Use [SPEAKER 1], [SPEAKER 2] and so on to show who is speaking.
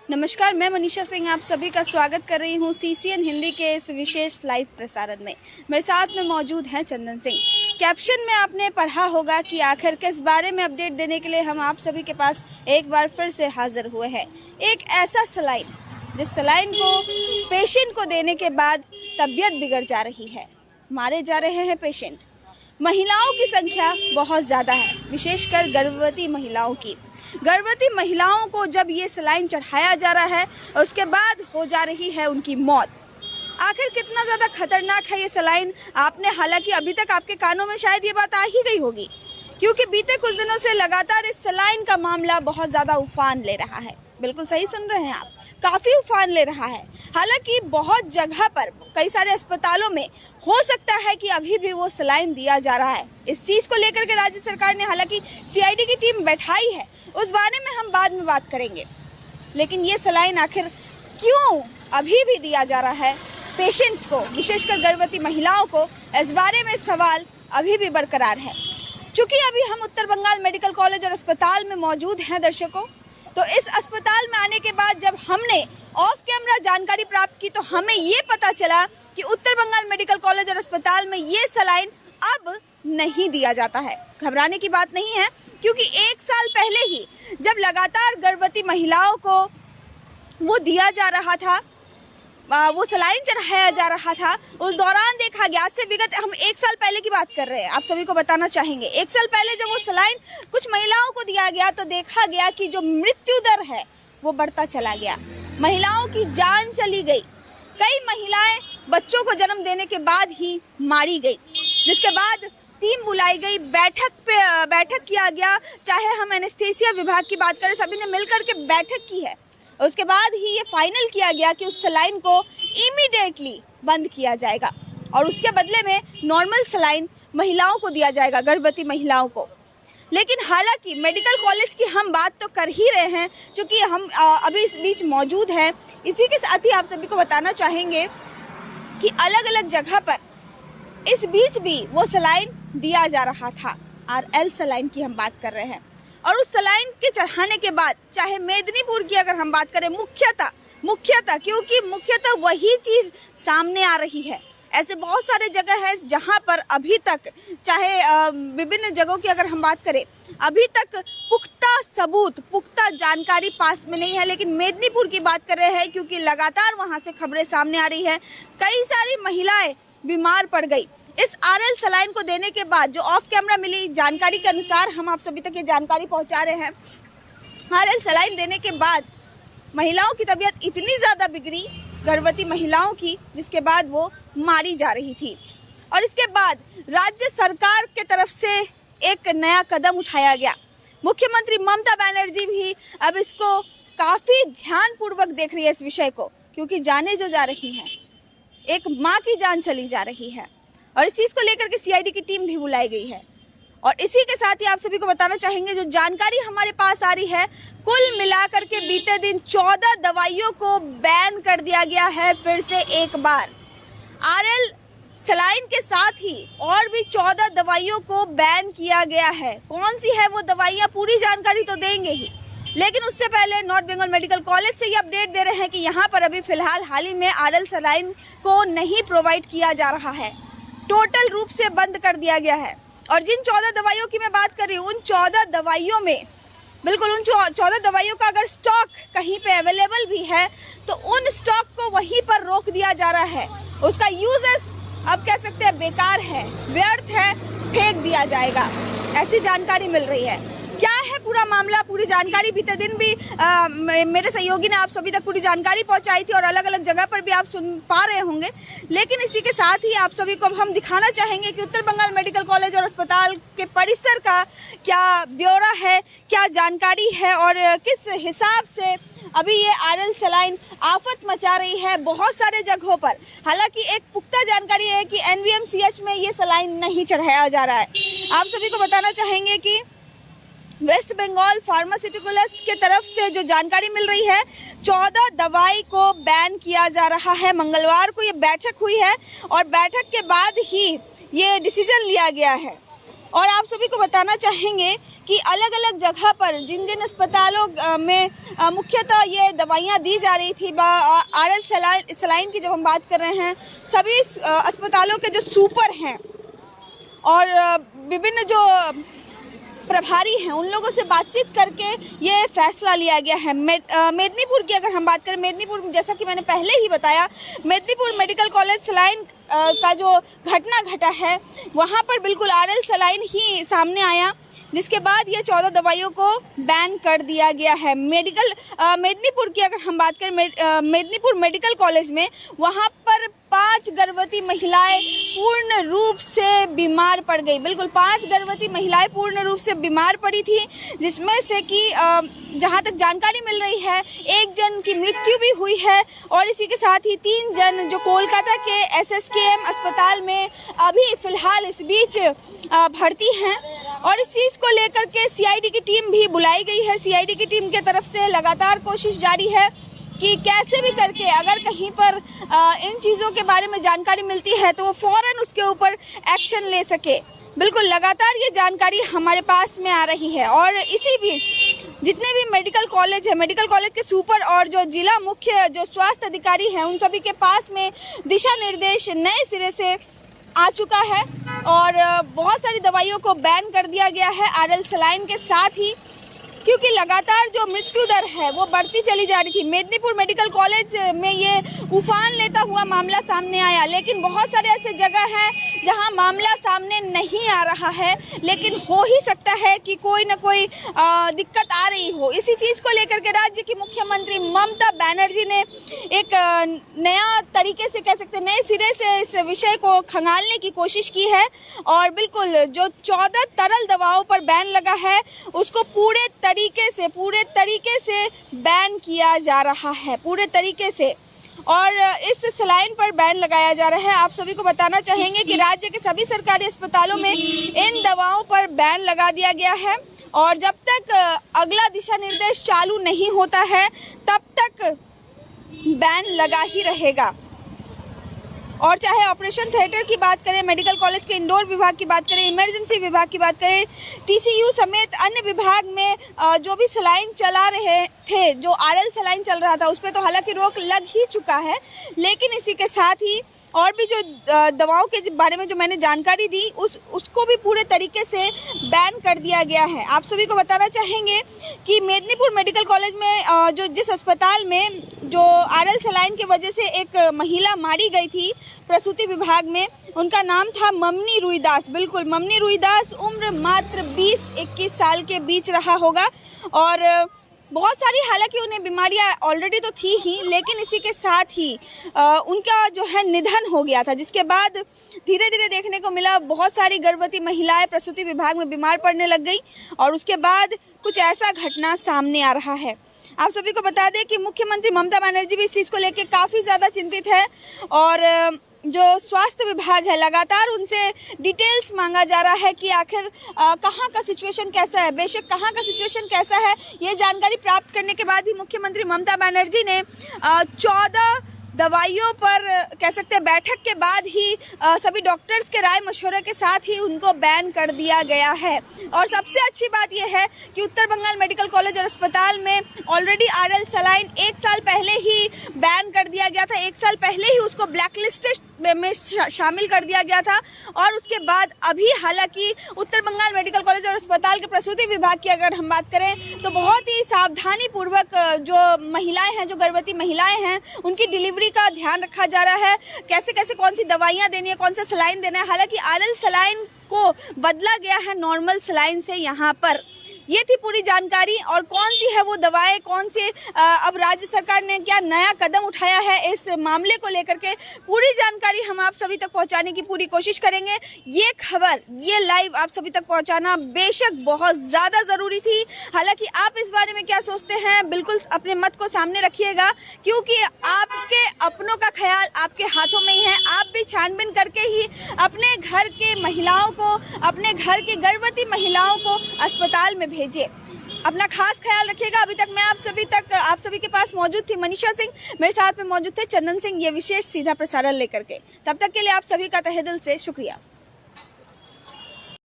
[SPEAKER 1] नमस्कार, मैं मनीषा सिंह आप सभी का स्वागत कर रही हूं सीसीएन हिंदी के इस विशेष लाइव प्रसारण में। मेरे साथ में मौजूद हैं चंदन सिंह। कैप्शन में आपने पढ़ा होगा कि आखिर किस बारे में अपडेट देने के लिए हम आप सभी के पास एक बार फिर से हाजिर हुए हैं। एक ऐसा सलाइन जिस सलाइन को पेशेंट को देने के बाद तबीयत बिगड़ जा रही है, मारे जा रहे हैं पेशेंट। महिलाओं की संख्या बहुत ज़्यादा है, विशेषकर गर्भवती महिलाओं की। गर्भवती महिलाओं को जब ये सलाइन चढ़ाया जा रहा है, उसके बाद हो जा रही है उनकी मौत। आखिर कितना ज़्यादा खतरनाक है ये सलाइन? आपने हालांकि अभी तक आपके कानों में शायद ये बात आ ही गई होगी, क्योंकि बीते कुछ दिनों से लगातार इस सलाइन का मामला बहुत ज़्यादा उफान ले रहा है। बिल्कुल सही सुन रहे हैं आप, काफ़ी उफान ले रहा है। हालांकि बहुत जगह पर, कई सारे अस्पतालों में हो सकता है कि अभी भी वो सलाइन दिया जा रहा है। इस चीज़ को लेकर के राज्य सरकार ने हालांकि सीआईडी की टीम बैठाई है, उस बारे में हम बाद में बात करेंगे। लेकिन ये सलाइन आखिर क्यों अभी भी दिया जा रहा है पेशेंट्स को, विशेषकर गर्भवती महिलाओं को, इस बारे में सवाल अभी भी बरकरार है। चूँकि अभी हम उत्तर बंगाल मेडिकल कॉलेज और अस्पताल में मौजूद हैं दर्शकों, तो इस अस्पताल में आने के बाद जब हमने ऑफ कैमरा जानकारी प्राप्त की तो हमें ये पता चला कि उत्तर बंगाल मेडिकल कॉलेज और अस्पताल में ये सलाइन अब नहीं दिया जाता है। घबराने की बात नहीं है, क्योंकि 1 साल पहले ही जब लगातार गर्भवती महिलाओं को वो दिया जा रहा था, वो सलाइन चढ़ाया जा रहा था, उस दौरान देखा गया, आज से विगत हम 1 साल पहले की बात कर रहे हैं, आप सभी को बताना चाहेंगे। 1 साल पहले जब वो सलाइन कुछ महिलाओं को दिया गया तो देखा गया कि जो मृत्यु दर है वो बढ़ता चला गया, महिलाओं की जान चली गई। कई महिलाएं बच्चों को जन्म देने के बाद ही मारी गई, जिसके बाद टीम बुलाई गई, बैठक किया गया। चाहे हम एनेस्थीसिया विभाग की बात करें, सभी ने मिलकर के बैठक की है। उसके बाद ही ये फाइनल किया गया कि उस सलाइन को इमीडिएटली बंद किया जाएगा और उसके बदले में नॉर्मल सलाइन महिलाओं को दिया जाएगा, गर्भवती महिलाओं को। लेकिन हालांकि मेडिकल कॉलेज की हम बात तो कर ही रहे हैं, क्योंकि हम अभी इस बीच मौजूद हैं। इसी के साथ ही आप सभी को बताना चाहेंगे कि अलग अलग जगह पर इस बीच भी वो सलाइन दिया जा रहा था। आरएल सलाइन की हम बात कर रहे हैं, और उस सलाइन के चढ़ाने के बाद, चाहे मेदिनीपुर की अगर हम बात करें, मुख्यतः क्योंकि मुख्यतः वही चीज़ सामने आ रही है। ऐसे बहुत सारे जगह है जहां पर अभी तक, चाहे विभिन्न जगहों की अगर हम बात करें, अभी तक पुख्ता सबूत, पुख्ता जानकारी पास में नहीं है। लेकिन मेदिनीपुर की बात कर रहे हैं, क्योंकि लगातार वहां से खबरें सामने आ रही है। कई सारी महिलाएं बीमार पड़ गई। इस आरएल सलाइन को देने के बाद जो ऑफ कैमरा मिली जानकारी के अनुसार हम आप सभी तक ये जानकारी पहुंचा रहे हैं, आरएल सलाइन देने के बाद महिलाओं की तबीयत इतनी ज़्यादा बिगड़ी, गर्भवती महिलाओं की, जिसके बाद वो मारी जा रही थी। और इसके बाद राज्य सरकार के तरफ से एक नया कदम उठाया गया। मुख्यमंत्री ममता बनर्जी भी अब इसको काफ़ी ध्यानपूर्वक देख रही है इस विषय को, क्योंकि जाने जो जा रही हैं, एक माँ की जान चली जा रही है, और इस चीज़ को लेकर के सीआईडी की टीम भी बुलाई गई है। और इसी के साथ ही आप सभी को बताना चाहेंगे, जो जानकारी हमारे पास आ रही है, कुल मिलाकर के बीते दिन 14 दवाइयों को बैन कर दिया गया है फिर से एक बार। आरएल सलाइन के साथ ही और भी 14 दवाइयों को बैन किया गया है। कौन सी है वो दवाइयाँ, पूरी जानकारी तो देंगे ही, लेकिन उससे पहले नॉर्थ बंगाल मेडिकल कॉलेज से ये अपडेट दे रहे हैं कि यहाँ पर अभी फिलहाल हाल ही में आरएल सलाइन को नहीं प्रोवाइड किया जा रहा है, टोटल रूप से बंद कर दिया गया है। और जिन 14 दवाइयों की मैं बात कर रही हूँ, उन 14 दवाइयों में, बिल्कुल उन 14 दवाइयों का अगर स्टॉक कहीं पे अवेलेबल भी है तो उन स्टॉक को वहीं पर रोक दिया जा रहा है। उसका यूजेस अब कह सकते हैं बेकार है, व्यर्थ है, फेंक दिया जाएगा, ऐसी जानकारी मिल रही है। क्या है पूरा मामला, पूरी जानकारी बीते दिन भी मेरे सहयोगी ने आप सभी तक पूरी जानकारी पहुंचाई थी, और अलग अलग जगह पर भी आप सुन पा रहे होंगे। लेकिन इसी के साथ ही आप सभी को अब हम दिखाना चाहेंगे कि उत्तर बंगाल मेडिकल कॉलेज और अस्पताल के परिसर का क्या ब्यौरा है, क्या जानकारी है, और किस हिसाब से अभी ये आरएल सलाइन आफत मचा रही है बहुत सारे जगहों पर। हालांकि एक पुख्ता जानकारी है कि एनवीएमसीएच में ये सलाइन नहीं चढ़ाया जा रहा है। आप सभी को बताना चाहेंगे कि वेस्ट बंगाल फार्मास्यूटिकल्स के तरफ से जो जानकारी मिल रही है, 14 दवाई को बैन किया जा रहा है। मंगलवार को ये बैठक हुई है और बैठक के बाद ही ये डिसीजन लिया गया है। और आप सभी को बताना चाहेंगे कि अलग अलग जगह पर जिन जिन अस्पतालों में मुख्यतः ये दवाइयाँ दी जा रही थी, RL सलाइन की जब हम बात कर रहे हैं, सभी अस्पतालों के जो सुपर हैं और विभिन्न जो प्रभारी हैं उन लोगों से बातचीत करके ये फैसला लिया गया है। मेदिनीपुर की अगर हम बात करें, मेदिनीपुर जैसा कि मैंने पहले ही बताया, मेदिनीपुर मेडिकल कॉलेज सलाइन का जो घटना घटा है वहाँ पर बिल्कुल RL सलाइन ही सामने आया, जिसके बाद ये 14 दवाइयों को बैन कर दिया गया है। मेदिनीपुर की अगर हम बात करें, मेदिनीपुर मेडिकल कॉलेज में वहाँ पर 5 गर्भवती महिलाएं पूर्ण रूप से बीमार पड़ गई। बिल्कुल 5 गर्भवती महिलाएं पूर्ण रूप से बीमार पड़ी थी, जिसमें से कि जहां तक जानकारी मिल रही है 1 जन की मृत्यु भी हुई है और इसी के साथ ही 3 जन जो कोलकाता के SSKM अस्पताल में अभी फ़िलहाल इस बीच भर्ती हैं। और इस चीज़ को लेकर के CID की टीम भी बुलाई गई है। CID की टीम की तरफ से लगातार कोशिश जारी है कि कैसे भी करके अगर कहीं पर इन चीज़ों के बारे में जानकारी मिलती है तो वो फ़ौरन उसके ऊपर एक्शन ले सके। बिल्कुल लगातार ये जानकारी हमारे पास में आ रही है और इसी बीच जितने भी मेडिकल कॉलेज है, मेडिकल कॉलेज के सुपर और जो जिला मुख्य जो स्वास्थ्य अधिकारी हैं उन सभी के पास में दिशा निर्देश नए सिरे से आ चुका है और बहुत सारी दवाइयों को बैन कर दिया गया है RL सलाइन के साथ ही, क्योंकि लगातार जो मृत्यु दर है वो बढ़ती चली जा रही थी। मेदिनीपुर मेडिकल कॉलेज में ये उफान लेता हुआ मामला सामने आया, लेकिन बहुत सारे ऐसे जगह हैं जहां मामला सामने नहीं आ रहा है, लेकिन हो ही सकता है कि कोई ना कोई दिक्कत आ रही हो। इसी चीज़ को लेकर के राज्य की मुख्यमंत्री ममता बनर्जी ने एक नया तरीके से कह सकते हैं नए सिरे से इस विषय को खंगालने की कोशिश की है और बिल्कुल जो 14 तरल दवाओं पर बैन लगा है उसको पूरे तरीके से बैन किया जा रहा है, पूरे तरीके से। और इस सलाइन पर बैन लगाया जा रहा है। आप सभी को बताना चाहेंगे कि राज्य के सभी सरकारी अस्पतालों में इन दवाओं पर बैन लगा दिया गया है और जब तक अगला दिशा निर्देश चालू नहीं होता है तब तक बैन लगा ही रहेगा। और चाहे ऑपरेशन थिएटर की बात करें, मेडिकल कॉलेज के इंडोर विभाग की बात करें, इमरजेंसी विभाग की बात करें, TCU समेत अन्य विभाग में जो भी सलाइन चला रहे थे, जो RL सलाइन चल रहा था उस पर तो हालांकि रोक लग ही चुका है, लेकिन इसी के साथ ही और भी जो दवाओं के बारे में जो मैंने जानकारी दी उसको भी पूरे तरीके से बैन कर दिया गया है। आप सभी को बताना चाहेंगे कि मेदिनीपुर मेडिकल कॉलेज में जिस अस्पताल में जो RL सलाइन की वजह से एक महिला मारी गई थी प्रसूति विभाग में, उनका नाम था ममनी रुईदास। बिल्कुल ममनी रुईदास, उम्र मात्र 20-21 साल के बीच रहा होगा और बहुत सारी हालांकि उन्हें बीमारियां ऑलरेडी तो थी ही, लेकिन इसी के साथ ही उनका जो है निधन हो गया था, जिसके बाद धीरे धीरे देखने को मिला बहुत सारी गर्भवती महिलाएं प्रसूति विभाग में बीमार पड़ने लग गई और उसके बाद कुछ ऐसा घटना सामने आ रहा है। आप सभी को बता दें कि मुख्यमंत्री ममता बनर्जी भी इस चीज़ को लेकर काफ़ी ज़्यादा चिंतित है और जो स्वास्थ्य विभाग है लगातार उनसे डिटेल्स मांगा जा रहा है कि आखिर कहाँ का सिचुएशन कैसा है। बेशक कहाँ का सिचुएशन कैसा है ये जानकारी प्राप्त करने के बाद ही मुख्यमंत्री ममता बनर्जी ने 14 दवाइयों पर कह सकते हैं बैठक के बाद ही सभी डॉक्टर्स के राय मशवरे के साथ ही उनको बैन कर दिया गया है। और सबसे अच्छी बात यह है कि उत्तर बंगाल मेडिकल कॉलेज और अस्पताल में ऑलरेडी RL सलाइन 1 साल पहले ही बैन कर दिया गया था, 1 साल पहले ही उसको ब्लैक लिस्ट में शामिल कर दिया गया था और उसके बाद अभी हालांकि उत्तर बंगाल मेडिकल कॉलेज और अस्पताल के प्रसूति विभाग की अगर हम बात करें तो बहुत ही सावधानी पूर्वक जो महिलाएं हैं, जो गर्भवती महिलाएं हैं, उनकी डिलीवरी का ध्यान रखा जा रहा है, कैसे कैसे कौन सी दवाइयां देनी है, कौन सा सलाइन देना है। हालांकि RL सलाइन को बदला गया है नॉर्मल सलाइन से यहाँ पर। ये थी पूरी जानकारी और कौन सी है वो दवाएं, कौन से अब राज्य सरकार ने क्या नया कदम उठाया है इस मामले को लेकर के पूरी जानकारी हम आप सभी तक पहुंचाने की पूरी कोशिश करेंगे। ये खबर, ये लाइव आप सभी तक पहुंचाना बेशक बहुत ज़्यादा ज़रूरी थी। हालांकि आप इस बारे में क्या सोचते हैं बिल्कुल अपने मत को सामने रखिएगा, क्योंकि आपके अपनों का ख्याल आपके हाथों में ही है। आप भी छानबीन करके ही अपने घर के महिलाओं को, अपने घर की गर्भवती महिलाओं को अस्पताल में भेजिए। अपना खास ख्याल रखिएगा। अभी तक मैं आप सभी के पास मौजूद थी मनीषा सिंह, मेरे साथ में मौजूद थे चंदन सिंह, ये विशेष सीधा प्रसारण लेकर के। तब तक के लिए आप सभी का तहे दिल से शुक्रिया।